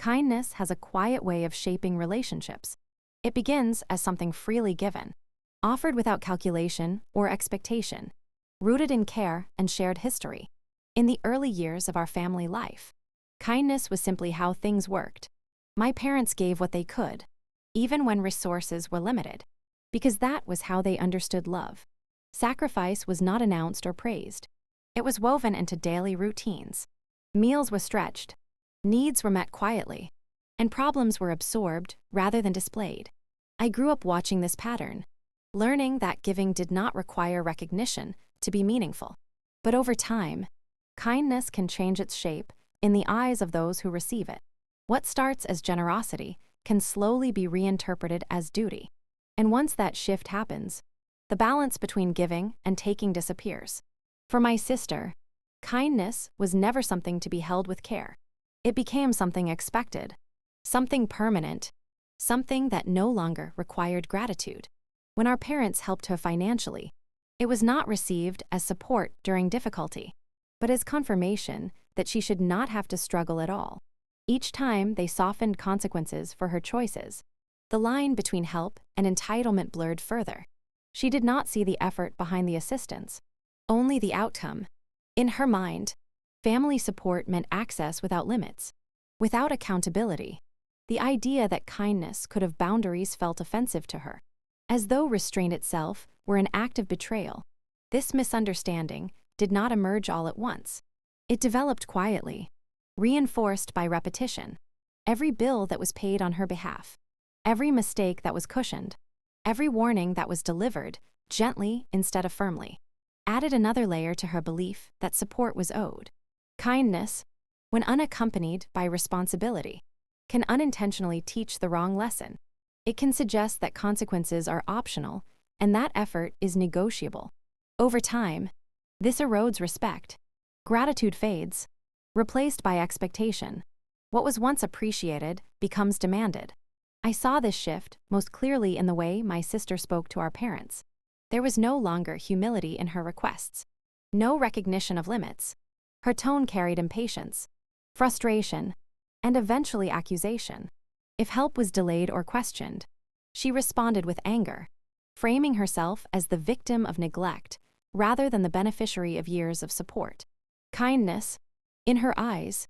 Kindness has a quiet way of shaping relationships. It begins as something freely given, offered without calculation or expectation, rooted in care and shared history. In the early years of our family life, kindness was simply how things worked. My parents gave what they could, even when resources were limited, because that was how they understood love. Sacrifice was not announced or praised. It was woven into daily routines. Meals were stretched, needs were met quietly, and problems were absorbed rather than displayed. I grew up watching this pattern, learning that giving did not require recognition to be meaningful. But over time, kindness can change its shape in the eyes of those who receive it. What starts as generosity can slowly be reinterpreted as duty. And once that shift happens, the balance between giving and taking disappears. For my sister, kindness was never something to be held with care. It became something expected, something permanent, something that no longer required gratitude. When our parents helped her financially, it was not received as support during difficulty, but as confirmation that she should not have to struggle at all. Each time they softened consequences for her choices, the line between help and entitlement blurred further. She did not see the effort behind the assistance, only the outcome. In her mind, family support meant access without limits, without accountability. The idea that kindness could have boundaries felt offensive to her, as though restraint itself were an act of betrayal. This misunderstanding did not emerge all at once. It developed quietly, reinforced by repetition. Every bill that was paid on her behalf, every mistake that was cushioned, every warning that was delivered, gently instead of firmly, added another layer to her belief that support was owed. Kindness, when unaccompanied by responsibility, can unintentionally teach the wrong lesson. It can suggest that consequences are optional and that effort is negotiable. Over time, this erodes respect. Gratitude fades, replaced by expectation. What was once appreciated becomes demanded. I saw this shift most clearly in the way my sister spoke to our parents. There was no longer humility in her requests, no recognition of limits. Her tone carried impatience, frustration, and eventually accusation. If help was delayed or questioned, she responded with anger, framing herself as the victim of neglect rather than the beneficiary of years of support. Kindness, in her eyes,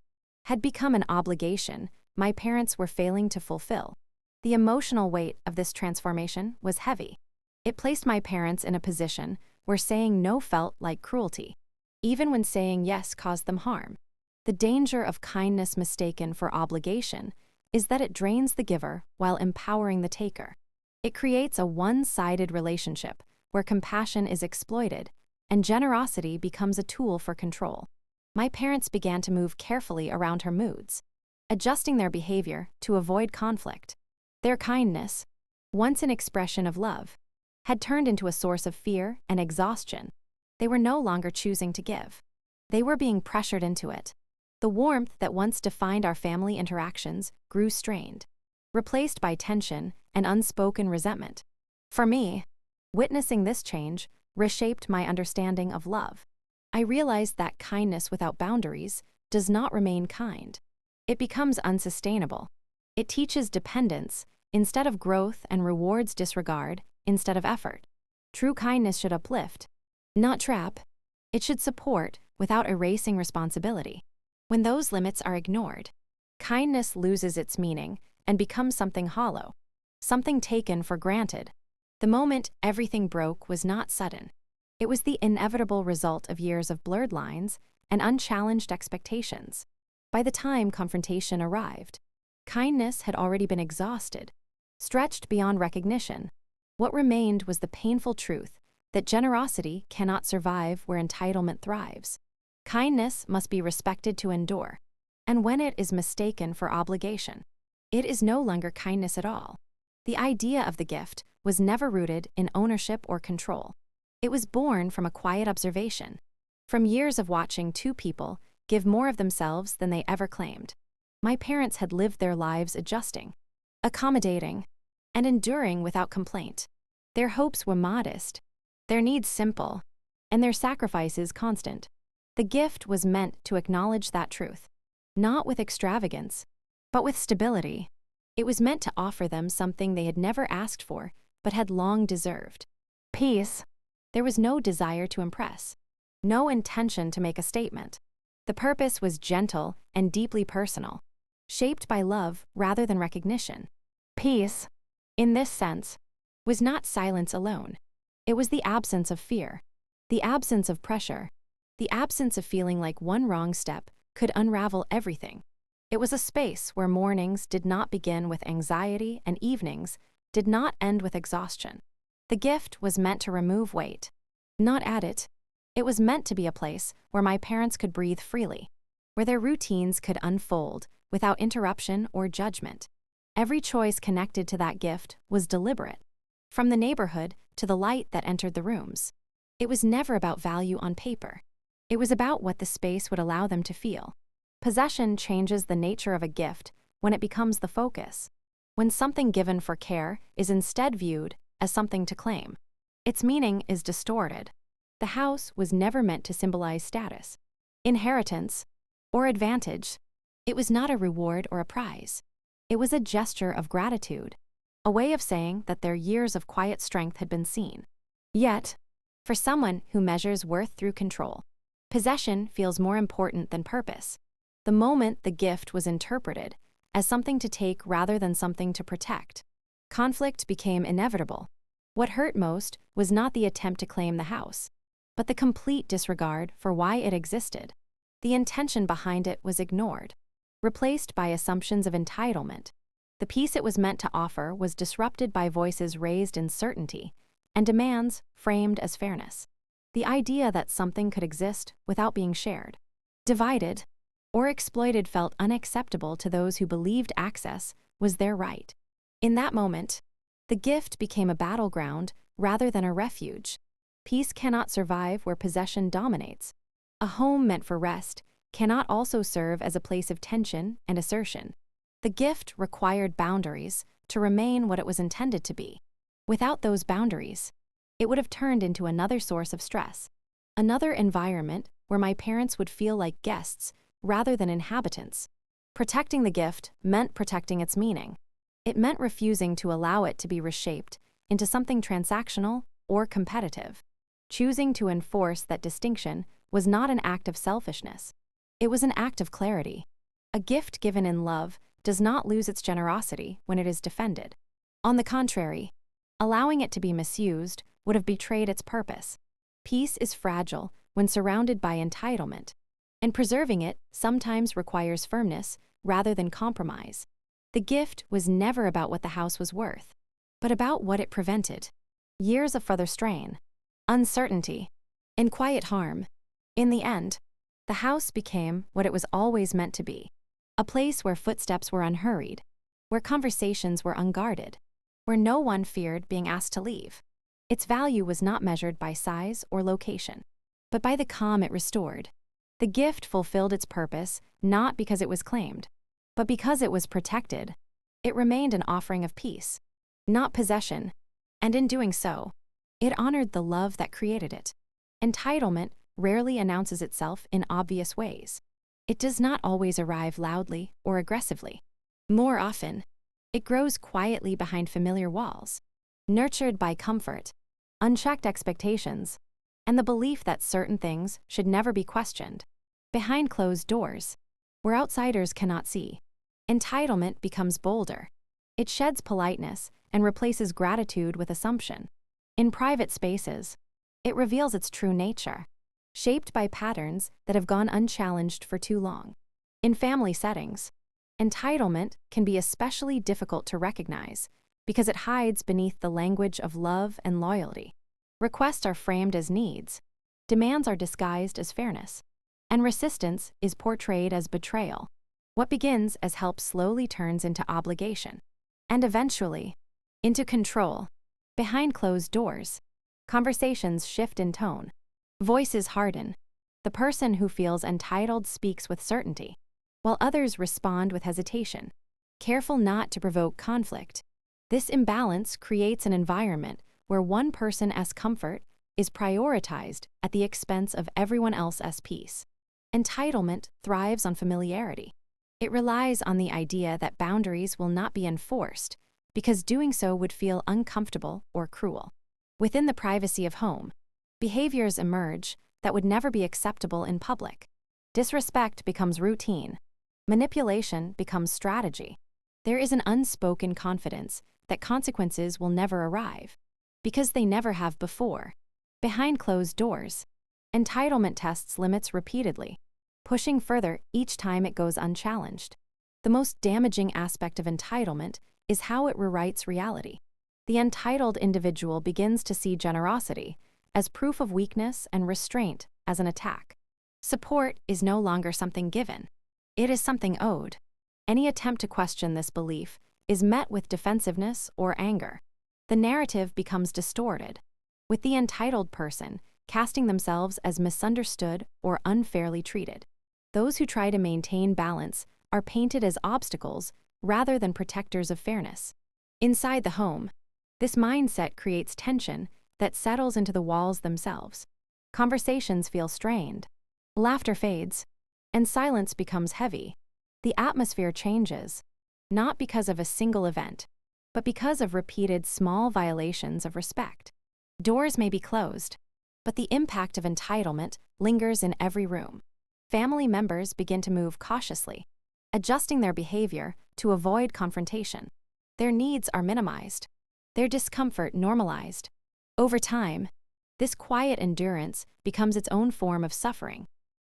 had become an obligation my parents were failing to fulfill. The emotional weight of this transformation was heavy. It placed my parents in a position where saying no felt like cruelty, even when saying yes caused them harm. The danger of kindness mistaken for obligation is that it drains the giver while empowering the taker. It creates a one-sided relationship where compassion is exploited and generosity becomes a tool for control. My parents began to move carefully around her moods, adjusting their behavior to avoid conflict. Their kindness, once an expression of love, had turned into a source of fear and exhaustion. They were no longer choosing to give. They were being pressured into it. The warmth that once defined our family interactions grew strained, replaced by tension and unspoken resentment. For me, witnessing this change reshaped my understanding of love. I realized that kindness without boundaries does not remain kind. It becomes unsustainable. It teaches dependence instead of growth and rewards disregard instead of effort. True kindness should uplift, not trap. It should support without erasing responsibility. When those limits are ignored, kindness loses its meaning and becomes something hollow, something taken for granted. The moment everything broke was not sudden. It was the inevitable result of years of blurred lines and unchallenged expectations. By the time confrontation arrived, kindness had already been exhausted, stretched beyond recognition. What remained was the painful truth that generosity cannot survive where entitlement thrives. Kindness must be respected to endure, and when it is mistaken for obligation, it is no longer kindness at all. The idea of the gift was never rooted in ownership or control. It was born from a quiet observation, from years of watching two people give more of themselves than they ever claimed. My parents had lived their lives adjusting, accommodating, and enduring without complaint. Their hopes were modest, their needs simple, and their sacrifices constant. The gift was meant to acknowledge that truth, not with extravagance, But with stability, it was meant to offer them something they had never asked for but had long deserved. Peace. There was no desire to impress, no intention to make a statement. The purpose was gentle and deeply personal, shaped by love rather than recognition. Peace, in this sense, was not silence alone. It was the absence of fear, the absence of pressure, the absence of feeling like one wrong step could unravel everything. It was a space where mornings did not begin with anxiety and evenings did not end with exhaustion. The gift was meant to remove weight, not add it. It was meant to be a place where my parents could breathe freely, where their routines could unfold without interruption or judgment. Every choice connected to that gift was deliberate, from the neighborhood to the light that entered the rooms. It was never about value on paper. It was about what the space would allow them to feel. Possession changes the nature of a gift when it becomes the focus. When something given for care is instead viewed as something to claim, its meaning is distorted. The house was never meant to symbolize status, inheritance, or advantage. It was not a reward or a prize. It was a gesture of gratitude, a way of saying that their years of quiet strength had been seen. Yet, for someone who measures worth through control, possession feels more important than purpose. The moment the gift was interpreted as something to take rather than something to protect, conflict became inevitable. What hurt most was not the attempt to claim the house, but the complete disregard for why it existed. The intention behind it was ignored, replaced by assumptions of entitlement. The peace it was meant to offer was disrupted by voices raised in certainty and demands framed as fairness. The idea that something could exist without being shared, divided, or exploited felt unacceptable to those who believed access was their right. In that moment, the gift became a battleground rather than a refuge. Peace cannot survive where possession dominates. A home meant for rest cannot also serve as a place of tension and assertion. The gift required boundaries to remain what it was intended to be. Without those boundaries, it would have turned into another source of stress, another environment where my parents would feel like guests rather than inhabitants. Protecting the gift meant protecting its meaning. It meant refusing to allow it to be reshaped into something transactional or competitive. Choosing to enforce that distinction was not an act of selfishness. It was an act of clarity. A gift given in love does not lose its generosity when it is defended. On the contrary, allowing it to be misused would have betrayed its purpose. Peace is fragile when surrounded by entitlement, and preserving it sometimes requires firmness rather than compromise. The gift was never about what the house was worth, but about what it prevented. Years of further strain, uncertainty, and quiet harm. In the end, the house became what it was always meant to be, a place where footsteps were unhurried, where conversations were unguarded, where no one feared being asked to leave. Its value was not measured by size or location, but by the calm it restored. The gift fulfilled its purpose not because it was claimed, but because it was protected. It remained an offering of peace, not possession, and in doing so, it honored the love that created it. Entitlement rarely announces itself in obvious ways. It does not always arrive loudly or aggressively. More often, it grows quietly behind familiar walls, nurtured by comfort, unchecked expectations, and the belief that certain things should never be questioned. Behind closed doors, where outsiders cannot see, entitlement becomes bolder. It sheds politeness and replaces gratitude with assumption. In private spaces, it reveals its true nature, shaped by patterns that have gone unchallenged for too long. In family settings, entitlement can be especially difficult to recognize because it hides beneath the language of love and loyalty. Requests are framed as needs, demands are disguised as fairness, and resistance is portrayed as betrayal. What begins as help slowly turns into obligation, and eventually, into control. Behind closed doors, conversations shift in tone, voices harden. The person who feels entitled speaks with certainty, while others respond with hesitation, careful not to provoke conflict. This imbalance creates an environment where one person's comfort is prioritized at the expense of everyone else's peace. Entitlement thrives on familiarity. It relies on the idea that boundaries will not be enforced because doing so would feel uncomfortable or cruel. Within the privacy of home, behaviors emerge that would never be acceptable in public. Disrespect becomes routine. Manipulation becomes strategy. There is an unspoken confidence that consequences will never arrive because they never have before. Behind closed doors, entitlement tests limits repeatedly, pushing further each time it goes unchallenged. The most damaging aspect of entitlement is how it rewrites reality. The entitled individual begins to see generosity as proof of weakness and restraint as an attack. Support is no longer something given. It is something owed. Any attempt to question this belief is met with defensiveness or anger. The narrative becomes distorted, with the entitled person casting themselves as misunderstood or unfairly treated. Those who try to maintain balance are painted as obstacles rather than protectors of fairness. Inside the home, this mindset creates tension that settles into the walls themselves. Conversations feel strained, laughter fades, and silence becomes heavy. The atmosphere changes, not because of a single event, but because of repeated small violations of respect. Doors may be closed, but the impact of entitlement lingers in every room. Family members begin to move cautiously, adjusting their behavior to avoid confrontation. Their needs are minimized, their discomfort normalized. Over time, this quiet endurance becomes its own form of suffering.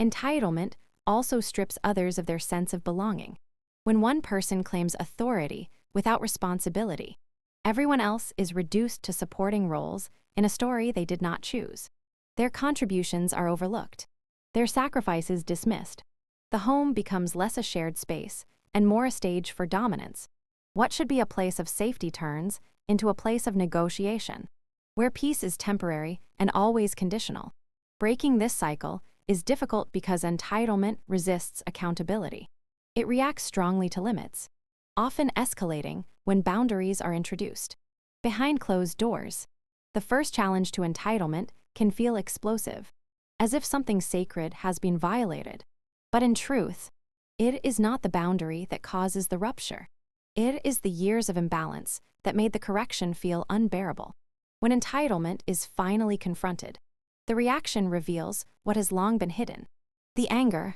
Entitlement also strips others of their sense of belonging. When one person claims authority without responsibility, everyone else is reduced to supporting roles in a story they did not choose. Their contributions are overlooked, their sacrifices dismissed. The home becomes less a shared space and more a stage for dominance. What should be a place of safety turns into a place of negotiation, where peace is temporary and always conditional. Breaking this cycle is difficult because entitlement resists accountability. It reacts strongly to limits, often escalating when boundaries are introduced. Behind closed doors, the first challenge to entitlement can feel explosive, as if something sacred has been violated. But in truth, it is not the boundary that causes the rupture. It is the years of imbalance that made the correction feel unbearable. When entitlement is finally confronted, the reaction reveals what has long been hidden. The anger,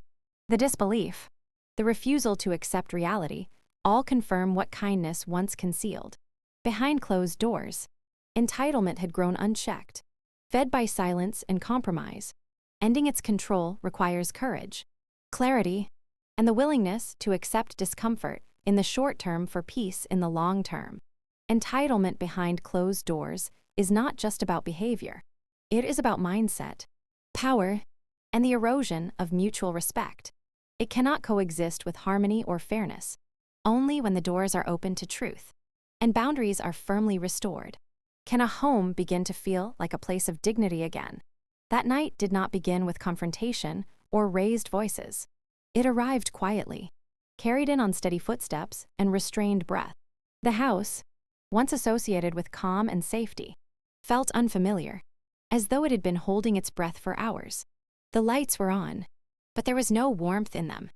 the disbelief, the refusal to accept reality all confirm what kindness once concealed. Behind closed doors, entitlement had grown unchecked, fed by silence and compromise. Ending its control requires courage, clarity, and the willingness to accept discomfort in the short term for peace in the long term. Entitlement behind closed doors is not just about behavior. It is about mindset, power, and the erosion of mutual respect. It cannot coexist with harmony or fairness, only when the doors are open to truth and boundaries are firmly restored can a home begin to feel like a place of dignity again. That night did not begin with confrontation or raised voices. It arrived quietly, carried in on steady footsteps and restrained breath. The house, once associated with calm and safety, felt unfamiliar, as though it had been holding its breath for hours. The lights were on, but there was no warmth in them.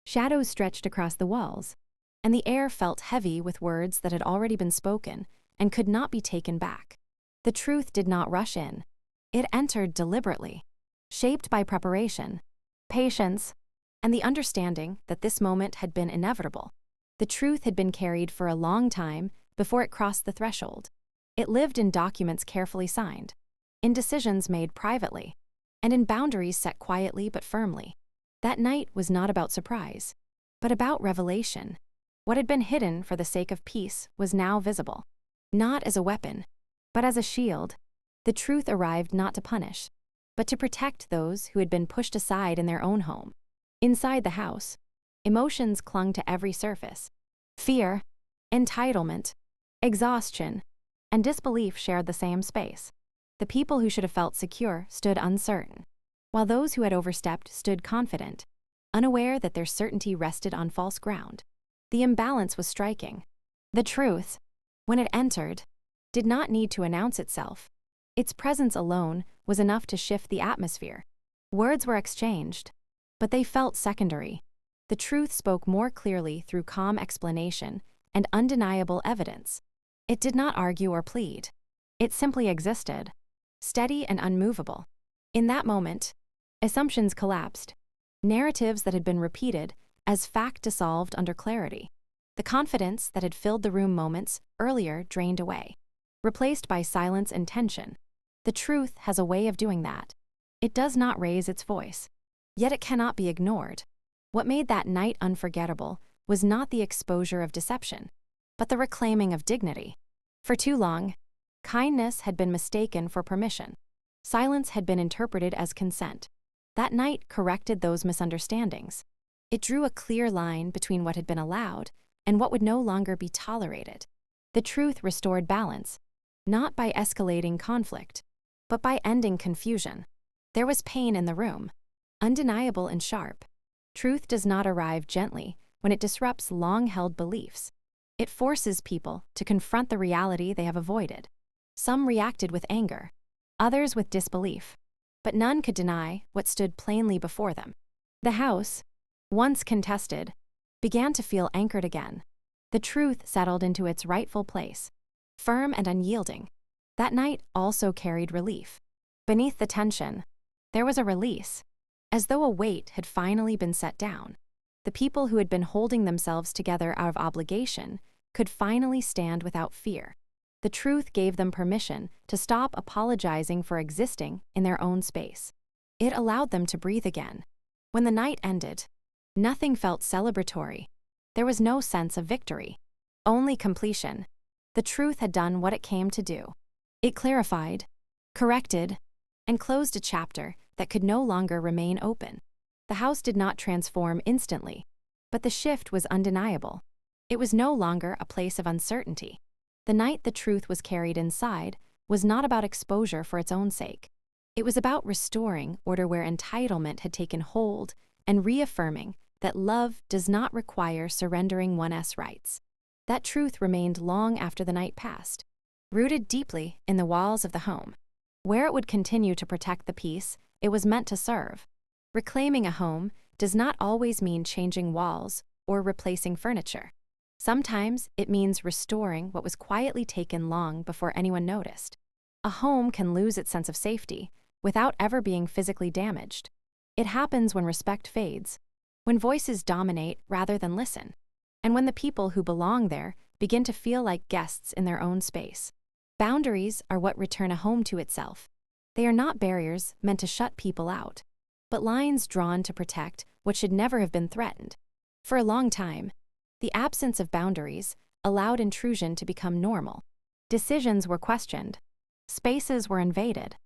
Shadows stretched across the walls, and the air felt heavy with words that had already been spoken and could not be taken back. The truth did not rush in. It entered deliberately, shaped by preparation, patience, and the understanding that this moment had been inevitable. The truth had been carried for a long time before it crossed the threshold. It lived in documents carefully signed, in decisions made privately, and in boundaries set quietly but firmly. That night was not about surprise, but about revelation. What had been hidden for the sake of peace was now visible, not as a weapon, but as a shield. The truth arrived not to punish, but to protect those who had been pushed aside in their own home. Inside the house, emotions clung to every surface. Fear, entitlement, exhaustion, and disbelief shared the same space. The people who should have felt secure stood uncertain, while those who had overstepped stood confident, unaware that their certainty rested on false ground. The imbalance was striking. The truth, when it entered, did not need to announce itself. Its presence alone was enough to shift the atmosphere. Words were exchanged, but they felt secondary. The truth spoke more clearly through calm explanation and undeniable evidence. It did not argue or plead. It simply existed, steady and unmovable. In that moment, assumptions collapsed. Narratives that had been repeated as fact dissolved under clarity. The confidence that had filled the room moments earlier drained away, replaced by silence and tension. The truth has a way of doing that. It does not raise its voice, yet it cannot be ignored. What made that night unforgettable was not the exposure of deception, but the reclaiming of dignity. For too long, kindness had been mistaken for permission. Silence had been interpreted as consent. That night corrected those misunderstandings. It drew a clear line between what had been allowed and what would no longer be tolerated. The truth restored balance, not by escalating conflict, but by ending confusion. There was pain in the room, undeniable and sharp. Truth does not arrive gently when it disrupts long-held beliefs. It forces people to confront the reality they have avoided. Some reacted with anger, others with disbelief, but none could deny what stood plainly before them. The house, once contested, began to feel anchored again. The truth settled into its rightful place, firm and unyielding. That night also carried relief. Beneath the tension, there was a release, as though a weight had finally been set down. The people who had been holding themselves together out of obligation could finally stand without fear. The truth gave them permission to stop apologizing for existing in their own space. It allowed them to breathe again. When the night ended, nothing felt celebratory. There was no sense of victory, only completion. The truth had done what it came to do. It clarified, corrected, and closed a chapter that could no longer remain open. The house did not transform instantly, but the shift was undeniable. It was no longer a place of uncertainty. The night the truth was carried inside was not about exposure for its own sake. It was about restoring order where entitlement had taken hold and reaffirming that love does not require surrendering one's rights. That truth remained long after the night passed, rooted deeply in the walls of the home, where it would continue to protect the peace it was meant to serve. Reclaiming a home does not always mean changing walls or replacing furniture. Sometimes it means restoring what was quietly taken long before anyone noticed. A home can lose its sense of safety without ever being physically damaged. It happens when respect fades, when voices dominate rather than listen, and when the people who belong there begin to feel like guests in their own space. Boundaries are what return a home to itself. They are not barriers meant to shut people out, but lines drawn to protect what should never have been threatened. For a long time, the absence of boundaries allowed intrusion to become normal. Decisions were questioned, spaces were invaded,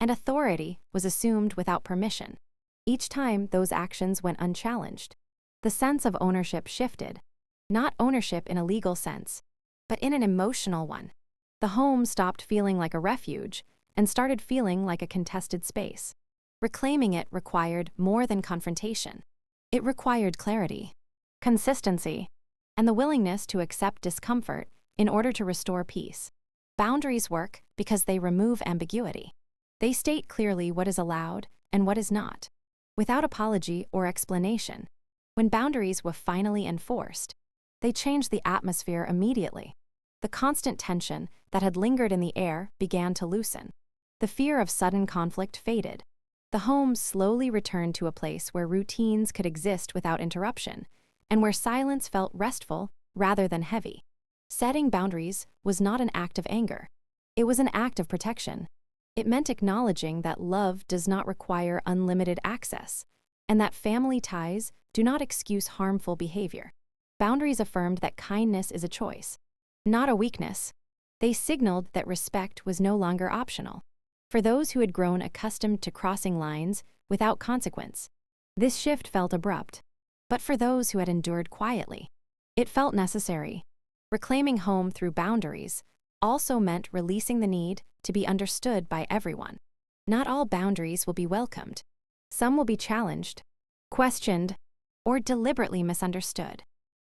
and authority was assumed without permission. Each time those actions went unchallenged, the sense of ownership shifted, not ownership in a legal sense, but in an emotional one. The home stopped feeling like a refuge and started feeling like a contested space. Reclaiming it required more than confrontation. It required clarity, consistency, and the willingness to accept discomfort in order to restore peace. Boundaries work because they remove ambiguity. They state clearly what is allowed and what is not, without apology or explanation. When boundaries were finally enforced, they changed the atmosphere immediately. The constant tension that had lingered in the air began to loosen. The fear of sudden conflict faded. The home slowly returned to a place where routines could exist without interruption, and where silence felt restful rather than heavy. Setting boundaries was not an act of anger. It was an act of protection. It meant acknowledging that love does not require unlimited access, and that family ties do not excuse harmful behavior. Boundaries affirmed that kindness is a choice, not a weakness. They signaled that respect was no longer optional. For those who had grown accustomed to crossing lines without consequence, this shift felt abrupt. But for those who had endured quietly, it felt necessary. Reclaiming home through boundaries also meant releasing the need to be understood by everyone. Not all boundaries will be welcomed. Some will be challenged, questioned, or deliberately misunderstood.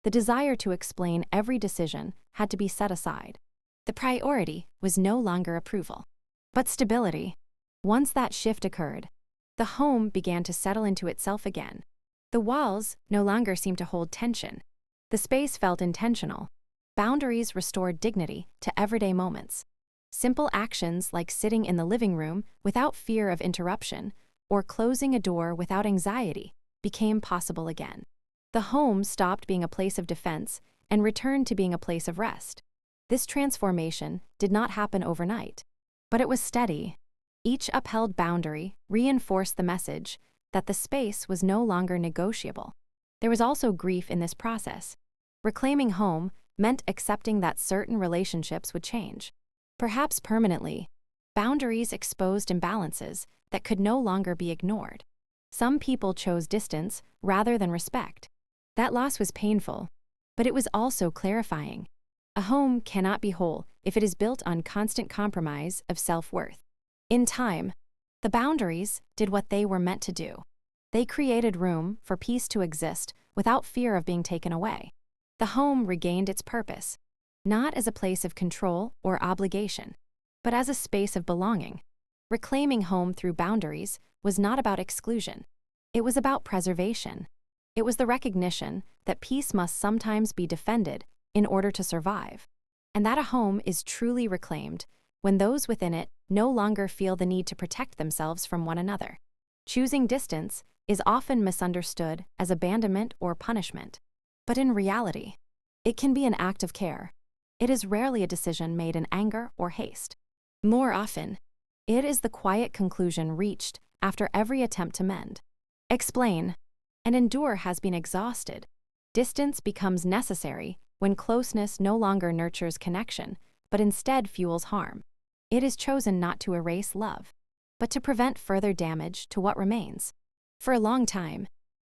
The desire to explain every decision had to be set aside. The priority was no longer approval, but stability. Once that shift occurred, the home began to settle into itself again. The walls no longer seemed to hold tension. The space felt intentional. Boundaries restored dignity to everyday moments. Simple actions like sitting in the living room without fear of interruption or closing a door without anxiety became possible again. The home stopped being a place of defense and returned to being a place of rest. This transformation did not happen overnight, but it was steady. Each upheld boundary reinforced the message that the space was no longer negotiable. There was also grief in this process. Reclaiming home meant accepting that certain relationships would change, perhaps permanently. Boundaries exposed imbalances that could no longer be ignored. Some people chose distance rather than respect. That loss was painful, but it was also clarifying. A home cannot be whole if it is built on constant compromise of self-worth. In time, the boundaries did what they were meant to do. They created room for peace to exist without fear of being taken away. The home regained its purpose, not as a place of control or obligation, but as a space of belonging. Reclaiming home through boundaries was not about exclusion. It was about preservation. It was the recognition that peace must sometimes be defended in order to survive, and that a home is truly reclaimed when those within it no longer feel the need to protect themselves from one another. Choosing distance is often misunderstood as abandonment or punishment, but in reality, it can be an act of care. It is rarely a decision made in anger or haste. More often, it is the quiet conclusion reached after every attempt to mend, explain, and endure has been exhausted. Distance becomes necessary when closeness no longer nurtures connection, but instead fuels harm. It is chosen not to erase love, but to prevent further damage to what remains. For a long time,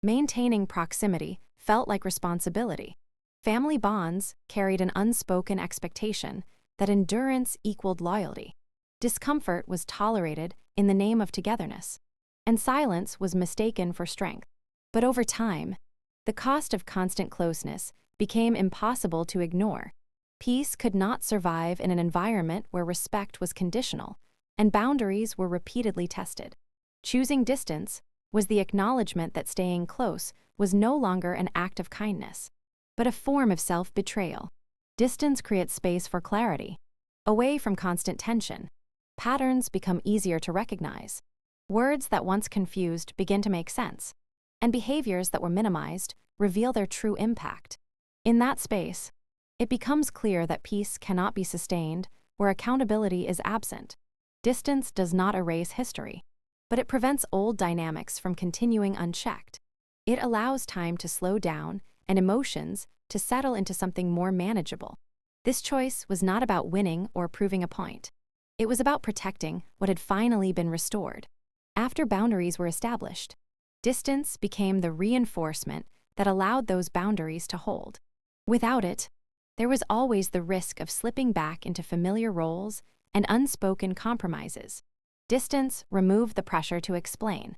maintaining proximity felt like responsibility. Family bonds carried an unspoken expectation that endurance equaled loyalty. Discomfort was tolerated in the name of togetherness, and silence was mistaken for strength. But over time, the cost of constant closeness became impossible to ignore. Peace could not survive in an environment where respect was conditional and boundaries were repeatedly tested. Choosing distance was the acknowledgement that staying close was no longer an act of kindness, but a form of self-betrayal. Distance creates space for clarity. Away from constant tension, patterns become easier to recognize. Words that once confused begin to make sense, and behaviors that were minimized reveal their true impact. In that space, it becomes clear that peace cannot be sustained where accountability is absent. Distance does not erase history, but it prevents old dynamics from continuing unchecked. It allows time to slow down and emotions to settle into something more manageable. This choice was not about winning or proving a point. It was about protecting what had finally been restored. After boundaries were established, distance became the reinforcement that allowed those boundaries to hold. Without it, there was always the risk of slipping back into familiar roles and unspoken compromises. Distance removed the pressure to explain,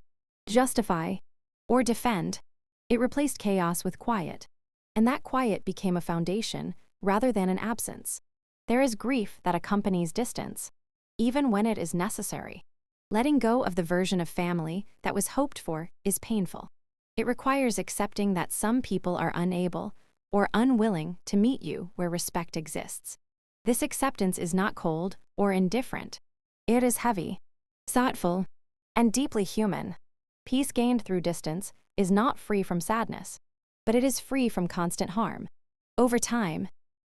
justify, or defend. It replaced chaos with quiet, and that quiet became a foundation rather than an absence. There is grief that accompanies distance, even when it is necessary. Letting go of the version of family that was hoped for is painful. It requires accepting that some people are unable or unwilling to meet you where respect exists. This acceptance is not cold or indifferent. It is heavy, thoughtful, and deeply human. Peace gained through distance is not free from sadness, but it is free from constant harm. Over time,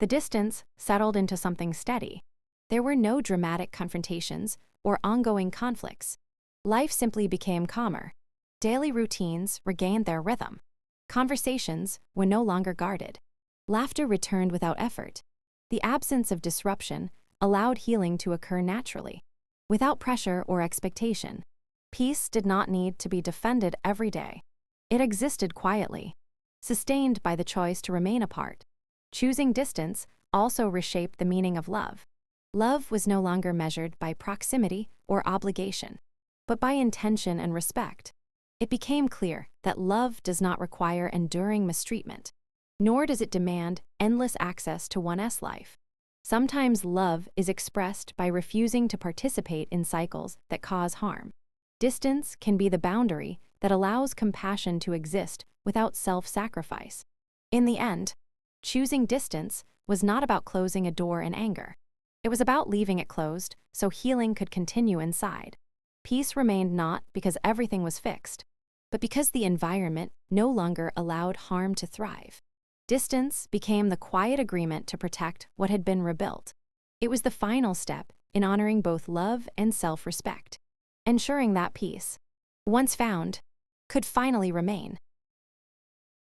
the distance settled into something steady. There were no dramatic confrontations or ongoing conflicts. Life simply became calmer. Daily routines regained their rhythm. Conversations were no longer guarded. Laughter returned without effort. The absence of disruption allowed healing to occur naturally, without pressure or expectation. Peace did not need to be defended every day. It existed quietly, sustained by the choice to remain apart. Choosing distance also reshaped the meaning of love. Love was no longer measured by proximity or obligation, but by intention and respect. It became clear that love does not require enduring mistreatment, nor does it demand endless access to one's life. Sometimes love is expressed by refusing to participate in cycles that cause harm. Distance can be the boundary that allows compassion to exist without self-sacrifice. In the end, choosing distance was not about closing a door in anger. It was about leaving it closed so healing could continue inside. Peace remained not because everything was fixed, but because the environment no longer allowed harm to thrive. Distance became the quiet agreement to protect what had been rebuilt. It was the final step in honoring both love and self-respect, ensuring that peace, once found, could finally remain.